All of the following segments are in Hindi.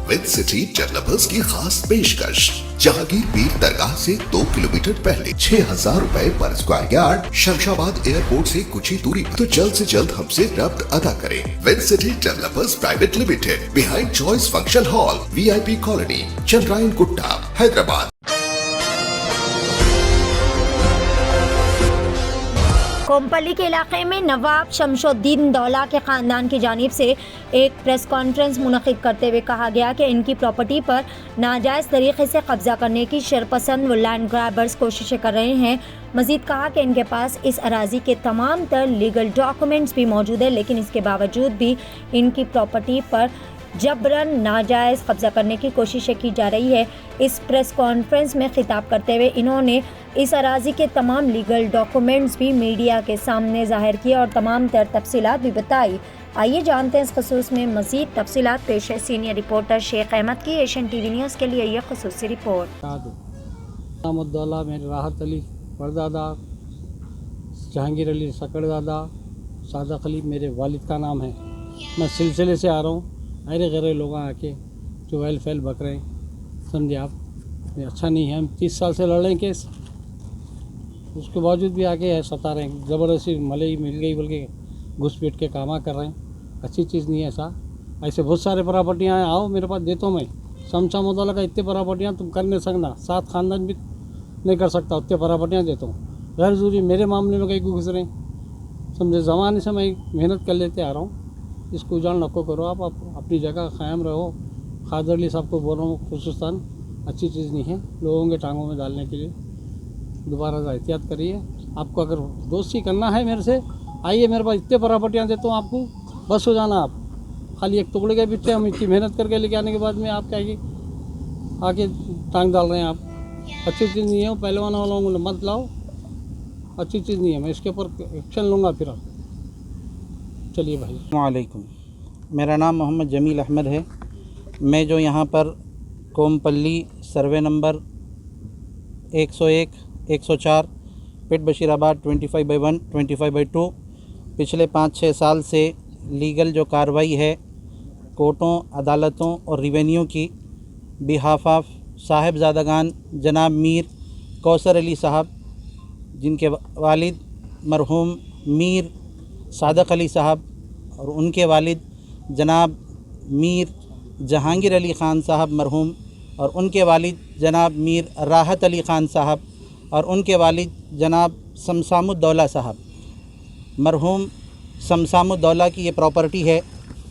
विद सिटी डेवलपर्स की खास पेशकश। जहांगीर पीर दरगाह से 2 किलोमीटर पहले 6,000 रुपए पर स्क्वायर यार्ड, शमशाबाद एयरपोर्ट से कुछ ही दूरी पर। तो जल्द से जल्द हमसे रब्त अदा करें। With city developers private limited, behind choice function hall, VIP colony, Chandrayan Gutta, Hyderabad. Kompally के इलाके में नवाब शमशुद्दीन दौला के ख़ानदान की जानिब से एक प्रेस कॉन्फ्रेंस मुनक़िद करते हुए कहा गया कि इनकी प्रॉपर्टी पर नाजायज़ तरीके से कब्ज़ा करने की शरपसंद व लैंड ग्रैबर्स कोशिशें कर रहे हैं। मज़ीद कहा कि इनके पास इस अराज़ी के तमाम तर लीगल डॉक्यूमेंट्स भी मौजूद है, लेकिन इसके बावजूद भी इनकी प्रॉपर्टी पर जबरन नाजायज़ कब्ज़ा करने की कोशिशें की जा रही है। इस प्रेस कॉन्फ्रेंस में खिताब करते हुए इन्होंने इस अराज़ी के तमाम लीगल डॉक्यूमेंट्स भी मीडिया के सामने ज़ाहिर किए और तमाम तर तफसीलात भी बताई। आइए जानते हैं इस खसूस में मज़ीद तफसीलात। पेश है सीनियर रिपोर्टर शेख अहमद की एशियन TV न्यूज़ के लिए यह खसूसी रिपोर्ट। दौला मेरे राहत अली परदादा, जहांगीर अली सकड़दादा, सादक अली मेरे वालिद का नाम है। मैं सिलसिले से आ रहा हूँ। अरे गरे लोग आके जो वेल फैल बक रहे हैं, समझे आप, ये अच्छा नहीं है। हम 30 साल से लड़ रहे हैं केस, उसके बावजूद भी आके है सता रहे हैं। ज़बरदस्ती मलई मिल गई बोल के घुसपैठ के कामा कर रहे हैं। अच्छी चीज़ नहीं है ऐसा। ऐसे बहुत सारे प्रॉपर्टियाँ हैं, आओ मेरे पास देता हूँ मैं। शमशा मौदौला का इतने प्रॉपर्टियाँ तुम कर नहीं सकना, 7 ख़ानदान भी नहीं कर सकता, उतने प्रॉपर्टियाँ देता हूँ। गैर ज़रूरी मेरे मामले में कहीं को घुस रहे हैं, समझे। ज़माने से मैं मेहनत कर लेते आ रहा हूँ, इसको उजाड़ नको करो। आप अपनी जगह क़ायम रहो। खादर अली साहब को बोल रहा हूँ, खुसूसन अच्छी चीज़ नहीं है लोगों के टांगों में डालने के लिए। दोबारा से एहतियात करिए। आपको अगर दोस्ती करना है मेरे से, आइए, मेरे पास इतने प्रॉपर्टियाँ देता हूँ आपको, बस हो जाना आप। खाली एक टुकड़े के पीछे हम इतनी मेहनत करके लेके आने के बाद में आप क्या आके टांग डाल रहे हैं आप। अच्छी चीज़ नहीं है। पहलवान वालों को मत लाओ, अच्छी चीज़ नहीं है। मैं इसके ऊपर एक्शन लूँगा फिर। चलिए भाई। वालेकुम, मेरा नाम मोहम्मद जमील अहमद है। मैं जो यहाँ पर कोमपल्ली सर्वे नंबर 101, 104, पिट बशीराबाद 25/1, 25/2 पिछले 5-6 साल से लीगल जो कार्रवाई है कोर्टों, अदालतों और रिवेन्यू की बिहाफ ऑफ साहिबजादगान जनाब मीर कौसर अली साहब, जिनके वालिद मरहूम मीर सादक अली साहब और उनके वालिद जनाब मीर जहांगीर अली ख़ान साहब मरहूम और उनके वालिद जनाब मीर राहत अली ख़ान साहब और उनके वालिद जनाब शमशामुद्दौला साहब। मरहूम शमशामुद्दौला की ये प्रॉपर्टी है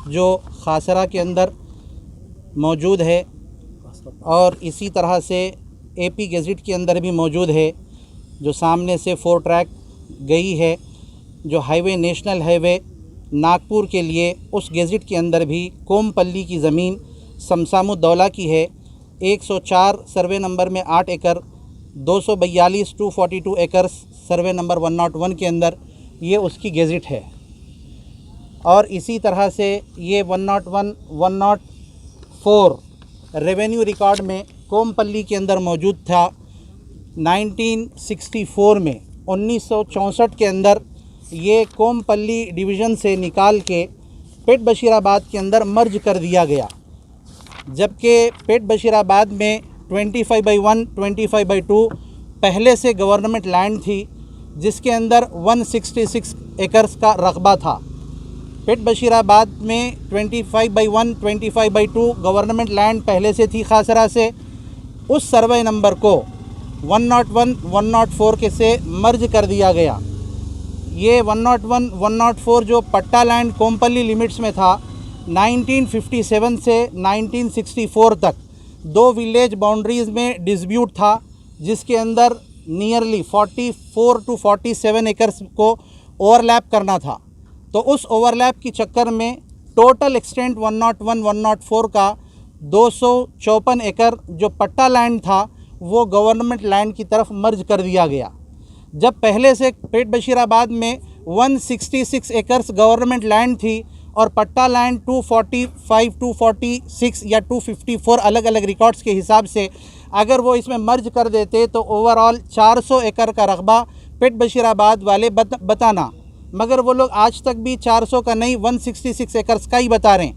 जो खासरा के अंदर मौजूद है और इसी तरह से AP गेज़िट के अंदर भी मौजूद है, जो सामने से 4 ट्रैक गई है, जो हाईवे नेशनल हाईवे नागपुर के लिए, उस गेज़िट के अंदर भी कोमपल्ली की ज़मीन शमशामुद्दौला की है। 104 सर्वे नंबर में 8 एकड़, 242 242 एकड़ सर्वे नंबर 101 के अंदर ये उसकी गेज़िट है। और इसी तरह से ये 101, 104 रेवेन्यू रिकॉर्ड में कोमपल्ली के अंदर मौजूद था। 1964 में 1964 के अंदर ये कोमपल्ली डिवीज़न से निकाल के पेट बशीराबाद के अंदर मर्ज कर दिया गया, जबकि पेट बशीराबाद में 25/1, 25/2 पहले से गवर्नमेंट लैंड थी, जिसके अंदर 166 एकर्स का रकबा था। पेट बशीराबाद में 25/1, 25/2 गवर्नमेंट लैंड पहले से थी खासरा से। उस सर्वे नंबर को 101, 104 के से मर्ज कर दिया गया। ये 101, 104 जो पट्टा लैंड कोमपल्ली लिमिट्स में था, 1957 से 1964 तक 2 विलेज बाउंड्रीज़ में डिस्प्यूट था, जिसके अंदर नियरली 44 to 47 एकर्स को ओवरलैप करना था। तो उस ओवरलैप की चक्कर में टोटल एक्सटेंट 101, 104 का 254 एकड़ जो पट्टा लैंड था वो गवर्नमेंट लैंड की तरफ मर्ज कर दिया गया। जब पहले से पेट बशीराबाद में 166 एकर्स गवर्नमेंट लैंड थी और पट्टा लैंड 245, 246 या 254 अलग अलग रिकॉर्ड्स के हिसाब से अगर वो इसमें मर्ज कर देते तो ओवरऑल 400 एकड़ का रकबा पेट बशीराबाद वाले बताना, मगर वो लोग आज तक भी 400 का नहीं 166 एकर्स का ही बता रहे हैं।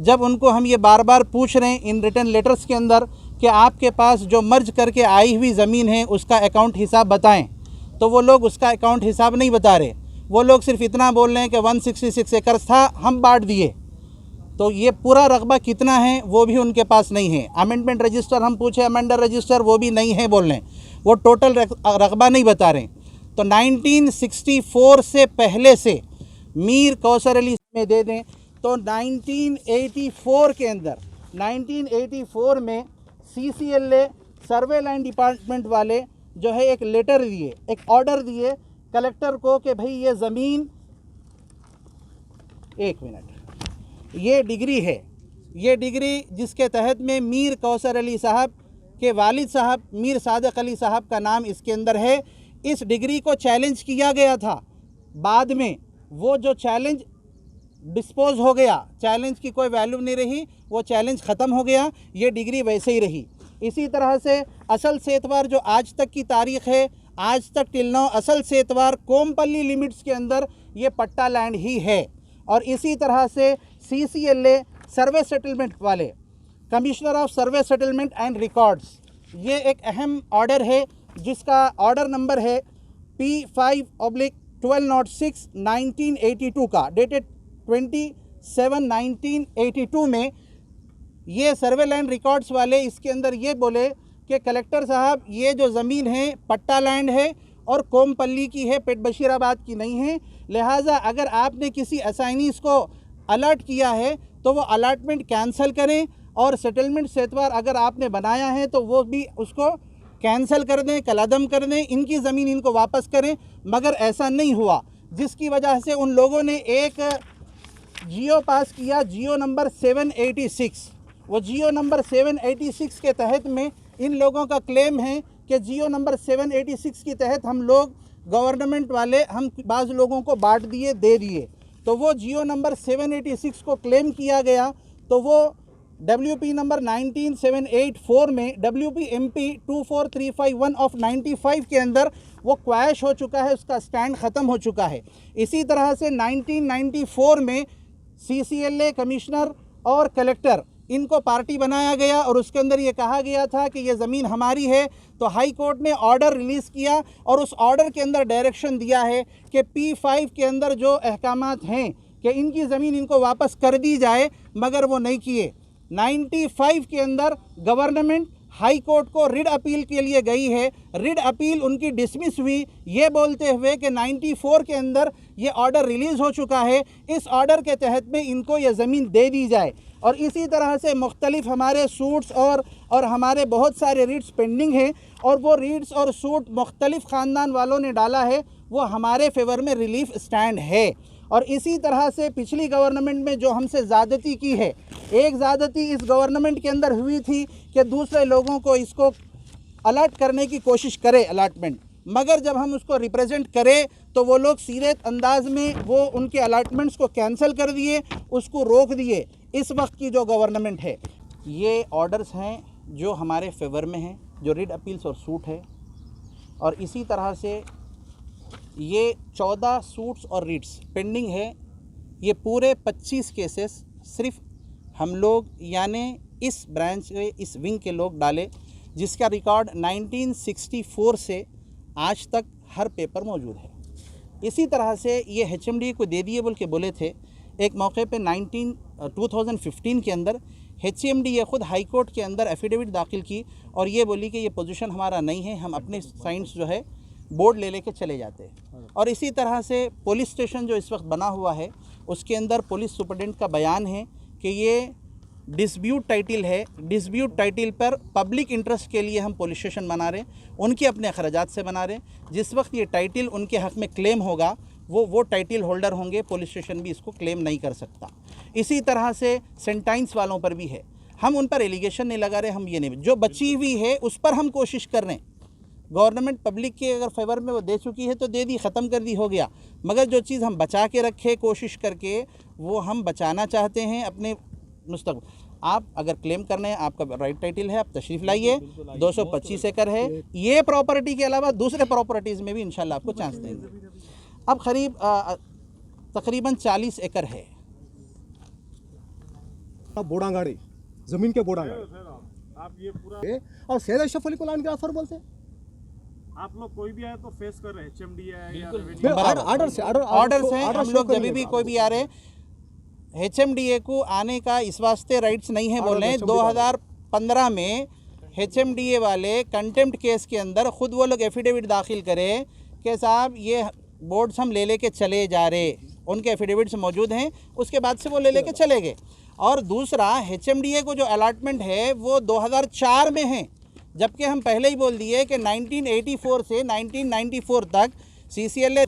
जब उनको हम ये बार बार पूछ रहे हैं इन रिटर्न लेटर्स के अंदर कि आपके पास जो मर्ज करके आई हुई ज़मीन है उसका अकाउंट हिसाब बताएं, तो वो लोग उसका अकाउंट हिसाब नहीं बता रहे। वो लोग सिर्फ इतना बोल रहे हैं कि 166 एकड़ था, हम बांट दिए। तो ये पूरा रकबा कितना है वो भी उनके पास नहीं है। अमेंडमेंट रजिस्टर हम पूछे, अमेंडर रजिस्टर वो भी नहीं है बोल रहे हैं, वो टोटल रकबा नहीं बता रहे। तो 1964 से पहले से मीर कौसर अली में दे दें तो 1984 के अंदर 1984 में CCLA सर्वे लाइन डिपार्टमेंट वाले जो है एक लेटर दिए, एक ऑर्डर दिए कलेक्टर को कि भाई ये ज़मीन, एक मिनट, ये डिग्री है, ये डिग्री जिसके तहत में मीर कौसर अली साहब के वालिद साहब मीर सादिक अली साहब का नाम इसके अंदर है। इस डिग्री को चैलेंज किया गया था, बाद में वो जो चैलेंज डिस्पोज हो गया, चैलेंज की कोई वैल्यू नहीं रही, वो चैलेंज ख़त्म हो गया, ये डिग्री वैसे ही रही। इसी तरह से असल से एतवार जो आज तक की तारीख़ है, आज तक टिल नाउ असल से एतवार कोमपल्ली लिमिट्स के अंदर ये पट्टा लैंड ही है। और इसी तरह से CCLA सर्वे सेटलमेंट वाले, commissioner of survey settlement and records, ये एक अहम ऑर्डर है जिसका ऑर्डर नंबर है P5/1206 1982 का, डेटेड 27/1982 में ये सर्वे लैंड रिकॉर्ड्स वाले इसके अंदर ये बोले कि कलेक्टर साहब ये जो ज़मीन है पट्टा लैंड है और कोमपल्ली की है, पेट बशीराबाद की नहीं है, लिहाजा अगर आपने किसी असाइनीज़ को अलर्ट किया है तो वो अलॉटमेंट कैंसिल करें और सेटलमेंट सेतवार अगर आपने बनाया है तो वो भी उसको कैंसिल कर दें, कलादम कर दें, इनकी ज़मीन इनको वापस करें। मगर ऐसा नहीं हुआ, जिसकी वजह से उन लोगों ने एक जियो पास किया, जियो नंबर 786। वो जियो नंबर 786 के तहत में इन लोगों का क्लेम है कि जियो नंबर 786 के तहत हम लोग गवर्नमेंट वाले हम बाज़ लोगों को बांट दिए, दे दिए। तो वो जियो नंबर 786 को क्लेम किया गया, तो वो WP नंबर 19784 में WP-MP 24351 ऑफ 95 के अंदर वो क्वैश हो चुका है, उसका स्टैंड ख़त्म हो चुका है। इसी तरह से 1994 में CCLA कमिश्नर और कलेक्टर इनको पार्टी बनाया गया और उसके अंदर ये कहा गया था कि ये ज़मीन हमारी है। तो हाई कोर्ट ने ऑर्डर रिलीज़ किया और उस ऑर्डर के अंदर डायरेक्शन दिया है कि P5 के अंदर जो अहकामात हैं कि इनकी ज़मीन इनको वापस कर दी जाए, मगर वो नहीं किए। 95 के अंदर गवर्नमेंट हाई कोर्ट को रिट अपील के लिए गई है, रिट अपील उनकी डिसमिस हुई ये बोलते हुए कि 94 के अंदर ये ऑर्डर रिलीज़ हो चुका है, इस ऑर्डर के तहत में इनको ये ज़मीन दे दी जाए। और इसी तरह से मुख्तलिफ हमारे सूट्स और हमारे बहुत सारे रीट्स पेंडिंग हैं और वो रीट्स और सूट मुख्तलिफ ख़ानदान वालों ने डाला है, वो हमारे फेवर में रिलीफ स्टैंड है। और इसी तरह से पिछली गवर्नमेंट में जो हमसे ज़्यादती की है, एक ज़्यादती इस गवर्नमेंट के अंदर हुई थी कि दूसरे लोगों को इसको अलर्ट करने की कोशिश करे अलॉटमेंट, मगर जब हम उसको रिप्रेजेंट करें तो वो लोग सीधे अंदाज में वो उनके अलॉटमेंट्स को कैंसिल कर दिए, उसको रोक दिए। इस वक्त की जो गवर्नमेंट है, ये ऑर्डर्स हैं जो हमारे फेवर में हैं, जो रिट अपील्स और सूट है। और इसी तरह से ये 14 सूट्स और रिट्स पेंडिंग है। ये पूरे 25 केसेस सिर्फ हम लोग यानी इस ब्रांच के इस विंग के लोग डाले, जिसका रिकॉर्ड 1964 से आज तक हर पेपर मौजूद है। इसी तरह से ये HMD को दे दिए बोल के बोले थे। एक मौके पे 2015 के अंदर HMD ये ख़ुद हाई कोर्ट के अंदर एफिडेविट दाखिल की और ये बोली कि ये पोजीशन हमारा नहीं है, हम अपने साइंस जो है बोर्ड ले लेके चले जाते हैं। और इसी तरह से पुलिस स्टेशन जो इस वक्त बना हुआ है उसके अंदर पुलिस सुपरडेंट का बयान है कि ये डिस्प्यूट टाइटल है, डिस्प्यूट टाइटल पर पब्लिक इंटरेस्ट के लिए हम पुलिस स्टेशन बना रहे हैं, उनके अपने अखराजात से बना रहे हैं। जिस वक्त ये टाइटल उनके हक़ में क्लेम होगा वो टाइटल होल्डर होंगे, पुलिस स्टेशन भी इसको क्लेम नहीं कर सकता। इसी तरह से सेंटाइंस वालों पर भी है, हम उन पर एलिगेशन नहीं लगा रहे, हम ये नहीं, जो बची हुई है उस पर हम कोशिश कर रहे हैं। गवर्नमेंट पब्लिक के अगर फेवर में वो दे चुकी है तो दे दी, ख़त्म कर दी, हो गया। मगर जो चीज़ हम बचा के रखे कोशिश करके वो हम बचाना चाहते हैं अपने मुस्तक़बिल। आप अगर क्लेम करने हैं, आपका राइट टाइटल है, आप तशरीफ़ लाइए। 225 एकड़ है, ये प्रॉपर्टी के अलावा दूसरे प्रॉपर्टीज़ में भी इंशाल्लाह आपको चांस देंगे। अब करीब तकरीबन 40 एकड़ है, बोड़ागाड़ी, जमीन के बोड़ागाड़ी आप ये पूरा और सैयद अशरफ अली को लैंड ग्राफर बोलते हैं। आप लोग कोई भी आए तो फेस कर रहे हैं HMDA है या ऑर्डर से हम लोग जब भी कोई भी आ रहे HMDA को आने का इस वास्ते राइट्स नहीं है बोल रहे हैं। 2015 में HMDA वाले कंटेम्प्ट केस के अंदर खुद वो लोग एफिडेविट दाखिल करें कि साहब ये बोर्ड्स हम ले लेके चले जा रहे, उनके एफिडेविट्स मौजूद हैं, उसके बाद से वो ले लेके चले गए। और दूसरा HMDA को जो अलॉटमेंट है वो 2004 में है, जबकि हम पहले ही बोल दिए कि 1984 से 1994 तक CCLA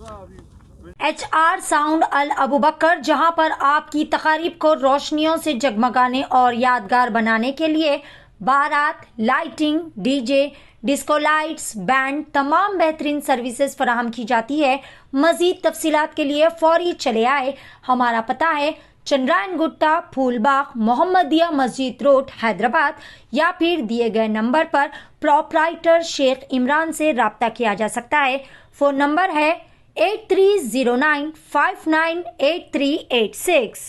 HR साउंड अल अबू बकर, जहां पर आपकी तकारीब को रोशनियों से जगमगाने और यादगार बनाने के लिए बारात, lighting, DJ, disco lights, band, तमाम बेहतरीन सर्विसेज फराहम की जाती है। मजीद तफसीलात के लिए फौरी चले आए। हमारा पता है चंद्रायन गुट्टा, फूलबाग, मोहम्मदिया मस्जिद रोड, हैदराबाद, या फिर दिए गए नंबर पर प्रोपराइटर शेख इमरान से रब्ता किया जा सकता है। फ़ोन नंबर है 8309598386।